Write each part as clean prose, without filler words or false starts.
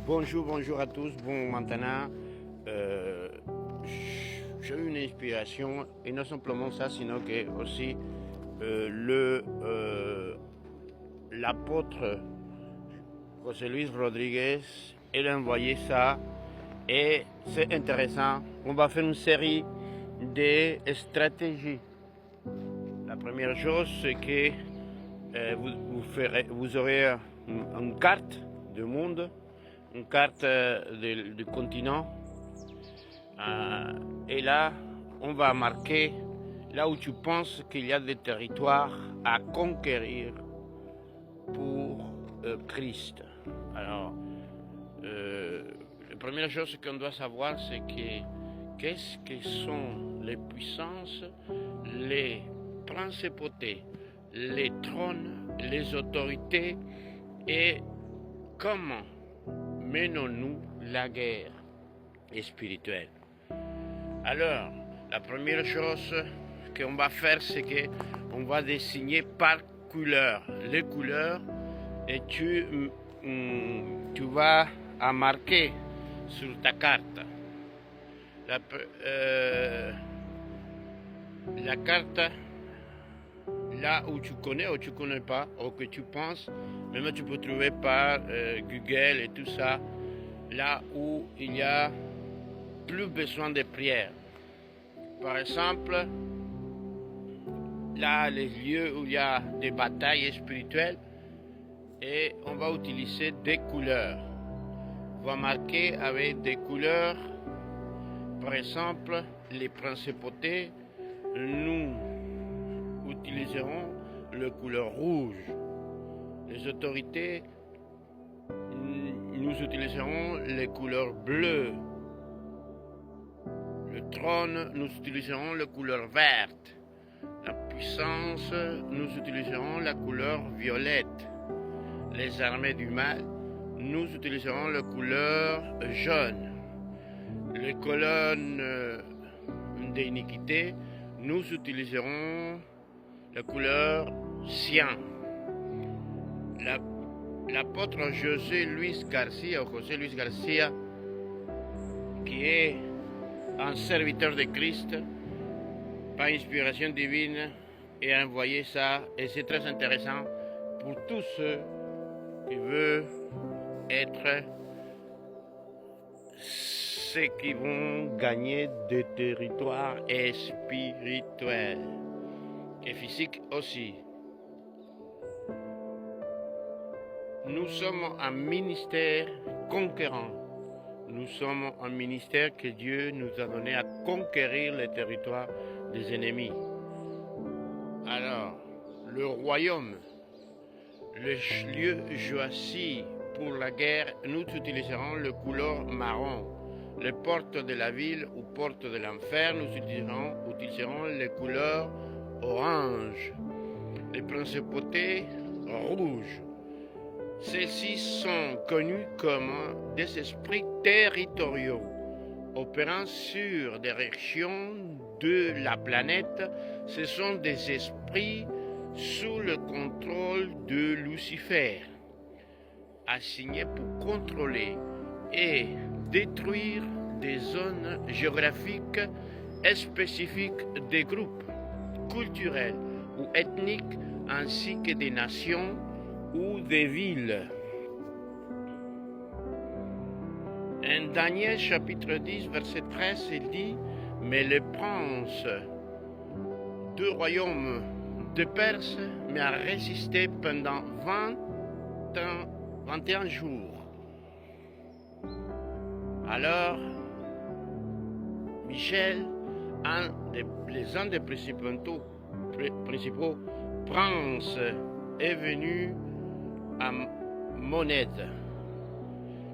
Bonjour à tous. Bon, maintenant, j'ai eu une inspiration, et non simplement ça, sinon que aussi l'apôtre José Luis Rodriguez, il a envoyé ça, et c'est intéressant. On va faire une série de stratégies. La première chose, c'est que vous aurez une carte du monde, une carte du continent. Et là, on va marquer là où tu penses qu'il y a des territoires à conquérir pour Christ. Alors, la première chose qu'on doit savoir, c'est que qu'est-ce que sont les puissances, les principautés, les trônes, les autorités et comment menons-nous la guerre spirituelle. Alors, la première chose qu'on va faire, c'est qu'on va dessiner par couleur. Les couleurs, et tu vas à marquer sur ta carte. La carte, là où tu connais ou tu ne connais pas, ou que tu penses, même tu peux trouver par Google et tout ça, là où il y a plus besoin de prière. Par exemple, là, les lieux où il y a des batailles spirituelles, et on va utiliser des couleurs. On va marquer avec des couleurs, par exemple, les principautés, nous utiliserons la couleur rouge. Les autorités, nous utiliserons les couleurs bleues. Le trône, nous utiliserons la couleur verte. La puissance, nous utiliserons la couleur violette. Les armées du mal, nous utiliserons la couleur jaune. Les colonnes d'iniquité, nous utiliserons la couleur cyan. L'apôtre José Luis Garcia, qui est un serviteur de Christ, par inspiration divine, et a envoyé ça, et c'est très intéressant pour tous ceux qui veulent être ceux qui vont gagner des territoires spirituels et physiques aussi. Nous sommes un ministère conquérant. Nous sommes un ministère que Dieu nous a donné à conquérir les territoires des ennemis. Alors, le royaume, le lieu choisi pour la guerre, nous utiliserons le couleur marron. Les portes de la ville ou portes de l'enfer, nous utiliserons les couleurs orange. Les principautés rouges. Ceux-ci sont connus comme des esprits territoriaux, opérant sur des régions de la planète. Ce sont des esprits sous le contrôle de Lucifer, assignés pour contrôler et détruire des zones géographiques spécifiques des groupes culturels ou ethniques, ainsi que des nations ou des villes. En Daniel chapitre 10, verset 13, il dit: mais le prince du royaume de Perse m'a résisté pendant 21 jours. Alors, Michel, un des principaux princes, est venu à mon aide.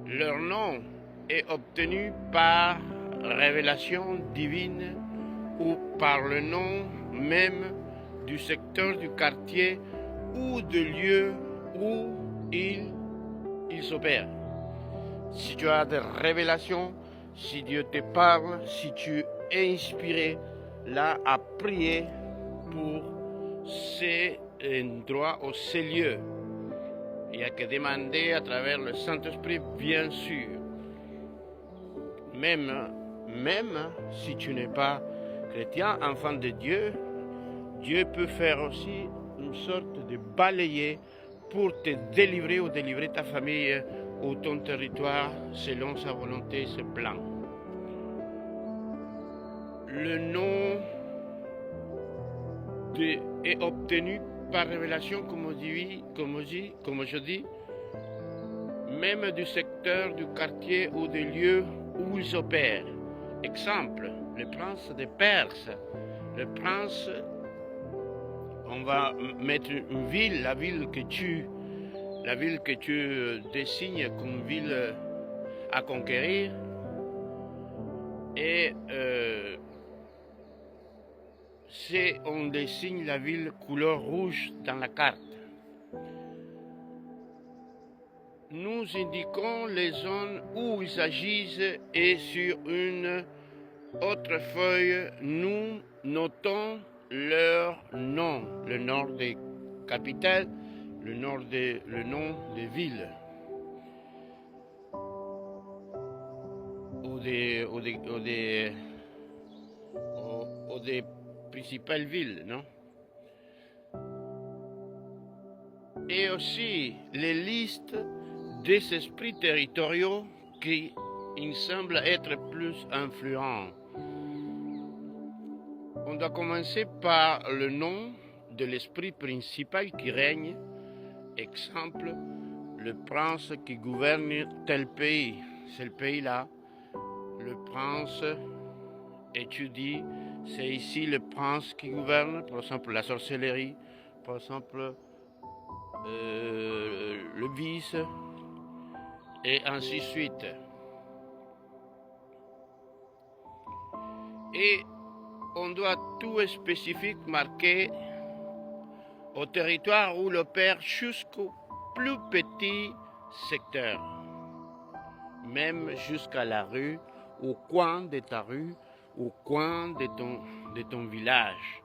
Leur nom est obtenu par révélation divine ou par le nom même du secteur, du quartier ou du lieu où ils opèrent. Si tu as des révélations, si Dieu te parle, si tu es inspiré là à prier pour ces endroits ou ces lieux, Il n'y a que demander à travers le Saint-Esprit, bien sûr. Même si tu n'es pas chrétien, enfant de Dieu, Dieu peut faire aussi une sorte de balayer pour te délivrer ou délivrer ta famille ou ton territoire selon sa volonté, ce plan. Le nom est obtenu par révélation, comme je dis, même du secteur, du quartier ou des lieux où ils opèrent. Exemple, le prince de Perse. Le prince, on va mettre une ville, la ville que tu désignes comme ville à conquérir. Et on désigne la ville couleur rouge dans la carte. Nous indiquons les zones où ils agissent et sur une autre feuille, nous notons leur nom, le nom des capitales, le nom des villes ou des principales villes, non? Et aussi les listes des esprits territoriaux qui il semble être plus influents. On doit commencer par le nom de l'esprit principal qui règne. Exemple, le prince qui gouverne tel pays. C'est le pays-là. Le prince étudie, c'est ici le prince qui gouverne. Par exemple, la sorcellerie. Par exemple, le vice. Et ainsi de suite. Et on doit tout spécifique marquer au territoire où l'opère jusqu'au plus petit secteur, même jusqu'à la rue, au coin de ta rue, au coin de ton village.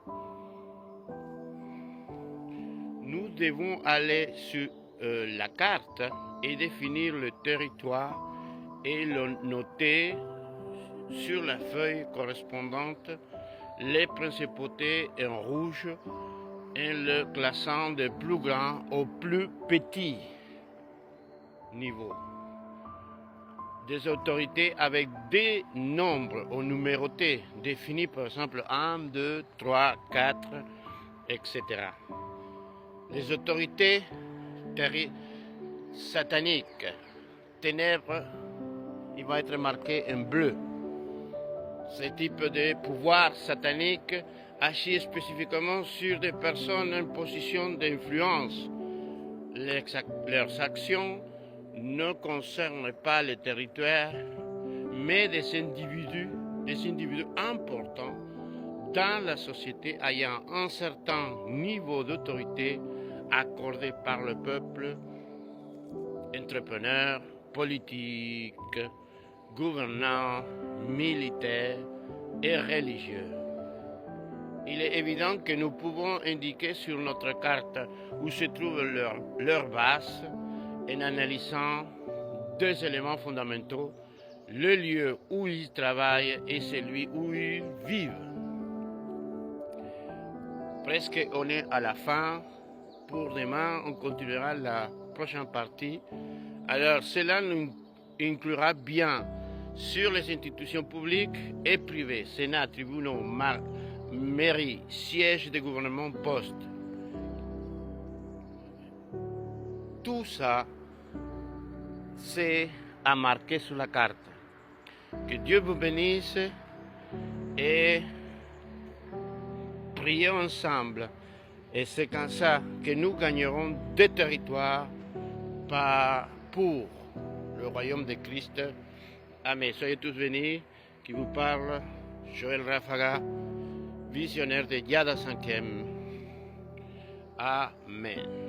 Nous devons aller sur la carte et définir le territoire et le noter sur la feuille correspondante les principautés en rouge et le classant de plus grand au plus petit niveau. Des autorités avec des nombres ou numérotés définis, par exemple 1, 2, 3, 4, etc. Les autorités sataniques, ténèbres, il va être marqué en bleu. Ce type de pouvoir satanique agit spécifiquement sur des personnes en position d'influence. Leurs actions ne concernent pas le territoire, mais des individus importants dans la société ayant un certain niveau d'autorité accordé par le peuple, entrepreneurs, politiques, gouvernants, militaires et religieux. Il est évident que nous pouvons indiquer sur notre carte où se trouve leur base en analysant deux éléments fondamentaux, le lieu où ils travaillent et celui où ils vivent. Presque on est à la fin. Pour demain, on continuera la prochaine partie. Alors, cela nous inclura bien sur les institutions publiques et privées, Sénat, tribunaux, mairie, siège de gouvernement, poste. Tout ça, c'est à marquer sur la carte. Que Dieu vous bénisse et prions ensemble. Et c'est comme ça que nous gagnerons des territoires pour le royaume de Christ. Amen. Soyez tous bénis. Qui vous parle, Joël Rafaga, visionnaire de Yada 5e. Amen.